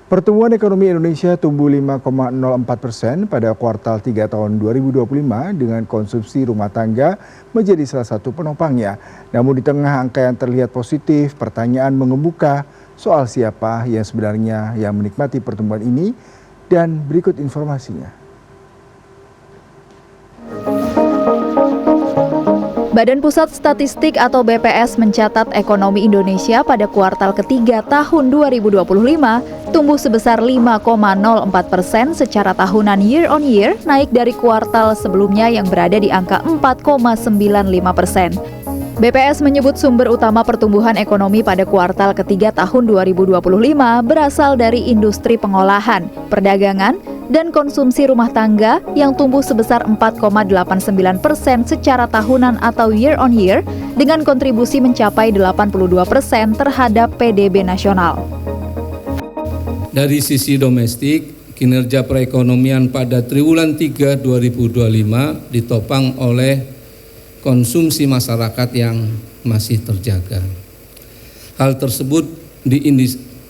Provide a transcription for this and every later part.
Pertumbuhan ekonomi Indonesia tumbuh 5,04% pada kuartal 3 tahun 2025 dengan konsumsi rumah tangga menjadi salah satu penopangnya. Namun di tengah angka yang terlihat positif, pertanyaan mengemuka soal siapa yang sebenarnya yang menikmati pertumbuhan ini dan berikut informasinya. Badan Pusat Statistik atau BPS mencatat ekonomi Indonesia pada kuartal ketiga tahun 2025 tumbuh sebesar 5,04% secara tahunan year on year, naik dari kuartal sebelumnya yang berada di angka 4,95%. BPS menyebut sumber utama pertumbuhan ekonomi pada kuartal ketiga tahun 2025 berasal dari industri pengolahan, perdagangan, dan konsumsi rumah tangga yang tumbuh sebesar 4,89% secara tahunan atau year on year dengan kontribusi mencapai 82% terhadap PDB nasional. Dari sisi domestik, kinerja perekonomian pada triwulan 3 2025 ditopang oleh konsumsi masyarakat yang masih terjaga. Hal tersebut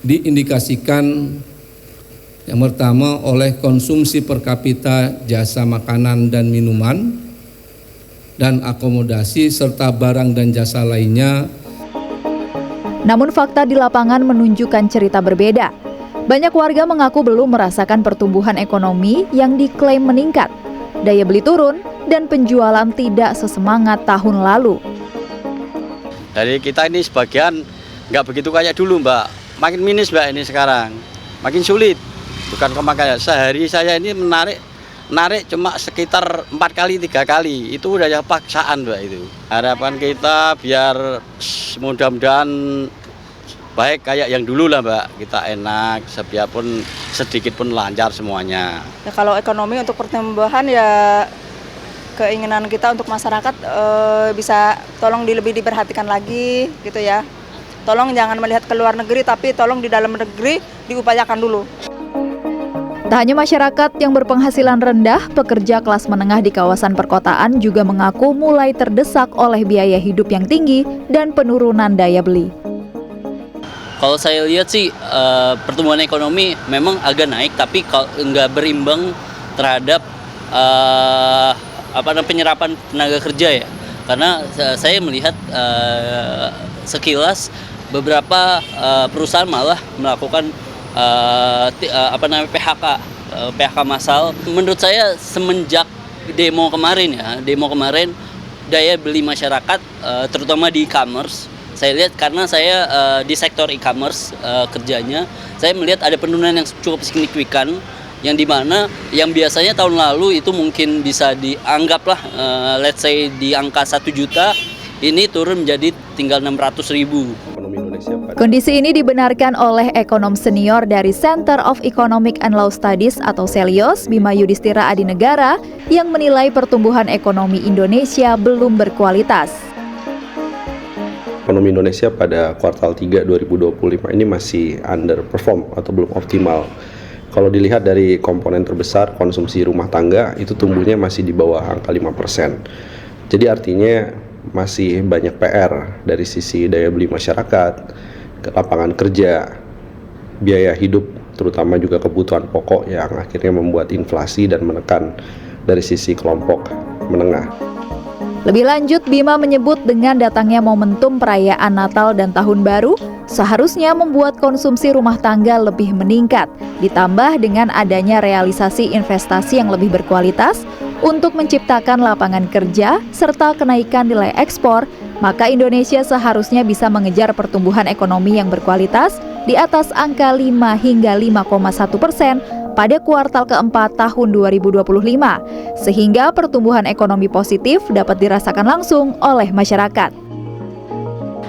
diindikasikan yang pertama oleh konsumsi per kapita jasa makanan dan minuman dan akomodasi serta barang dan jasa lainnya. Namun fakta di lapangan menunjukkan cerita berbeda. Banyak warga mengaku belum merasakan pertumbuhan ekonomi yang diklaim meningkat. Daya beli turun dan penjualan tidak sesemangat tahun lalu. Dari kita ini sebagian nggak begitu kayak dulu, Mbak. Makin minus, Mbak, ini sekarang. Makin sulit. Bukan kemakanya, sehari saya ini menarik cuma sekitar 4 kali 3 kali, itu udah ya paksaan, Mbak, itu. Harapan kita biar mudah-mudahan baik kayak yang dulu lah, Mbak, kita enak, biarpun sedikit pun lancar semuanya. Ya, kalau ekonomi untuk pertumbuhan ya keinginan kita untuk masyarakat bisa tolong lebih diperhatikan lagi gitu ya. Tolong jangan melihat ke luar negeri, tapi tolong di dalam negeri diupayakan dulu. Tak hanya masyarakat yang berpenghasilan rendah, pekerja kelas menengah di kawasan perkotaan juga mengaku mulai terdesak oleh biaya hidup yang tinggi dan penurunan daya beli. Kalau saya lihat sih pertumbuhan ekonomi memang agak naik, tapi nggak berimbang terhadap penyerapan tenaga kerja ya. Karena saya melihat sekilas beberapa perusahaan malah melakukan PHK massal. Menurut saya semenjak demo kemarin daya beli masyarakat terutama di e-commerce, saya lihat karena saya di sektor e-commerce kerjanya, saya melihat ada penurunan yang cukup signifikan, yang dimana yang biasanya tahun lalu itu mungkin bisa dianggaplah let's say di angka 1 juta, ini turun menjadi tinggal 600.000. Kondisi ini dibenarkan oleh ekonom senior dari Center of Economic and Law Studies atau CELIOS, Bima Yudhistira Adinegara, yang menilai pertumbuhan ekonomi Indonesia belum berkualitas. Ekonomi Indonesia pada kuartal 3 2025 ini masih underperform atau belum optimal. Kalau dilihat dari komponen terbesar konsumsi rumah tangga itu tumbuhnya masih di bawah angka 5%. Jadi artinya masih banyak PR dari sisi daya beli masyarakat, lapangan kerja, biaya hidup, terutama juga kebutuhan pokok yang akhirnya membuat inflasi dan menekan dari sisi kelompok menengah. Lebih lanjut, Bima menyebut dengan datangnya momentum perayaan Natal dan Tahun Baru, seharusnya membuat konsumsi rumah tangga lebih meningkat, ditambah dengan adanya realisasi investasi yang lebih berkualitas untuk menciptakan lapangan kerja serta kenaikan nilai ekspor, maka Indonesia seharusnya bisa mengejar pertumbuhan ekonomi yang berkualitas di atas angka 5 hingga 5,1% pada kuartal keempat tahun 2025, sehingga pertumbuhan ekonomi positif dapat dirasakan langsung oleh masyarakat.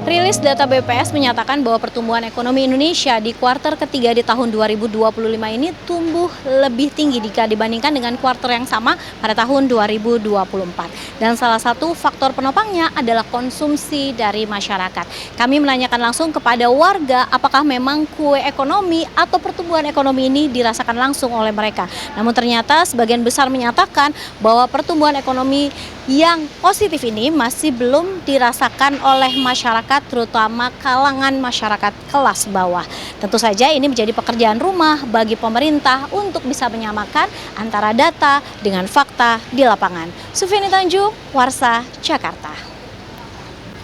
Rilis data BPS menyatakan bahwa pertumbuhan ekonomi Indonesia di kuartal ketiga di tahun 2025 ini tumbuh lebih tinggi jika dibandingkan dengan kuartal yang sama pada tahun 2024. Dan salah satu faktor penopangnya adalah konsumsi dari masyarakat. Kami menanyakan langsung kepada warga apakah memang kue ekonomi atau pertumbuhan ekonomi ini dirasakan langsung oleh mereka. Namun ternyata sebagian besar menyatakan bahwa pertumbuhan ekonomi yang positif ini masih belum dirasakan oleh masyarakat masyarakat, terutama kalangan masyarakat kelas bawah. Tentu saja ini menjadi pekerjaan rumah bagi pemerintah untuk bisa menyamakan antara data dengan fakta di lapangan. Sufiani Tanjung, Warsa, Jakarta.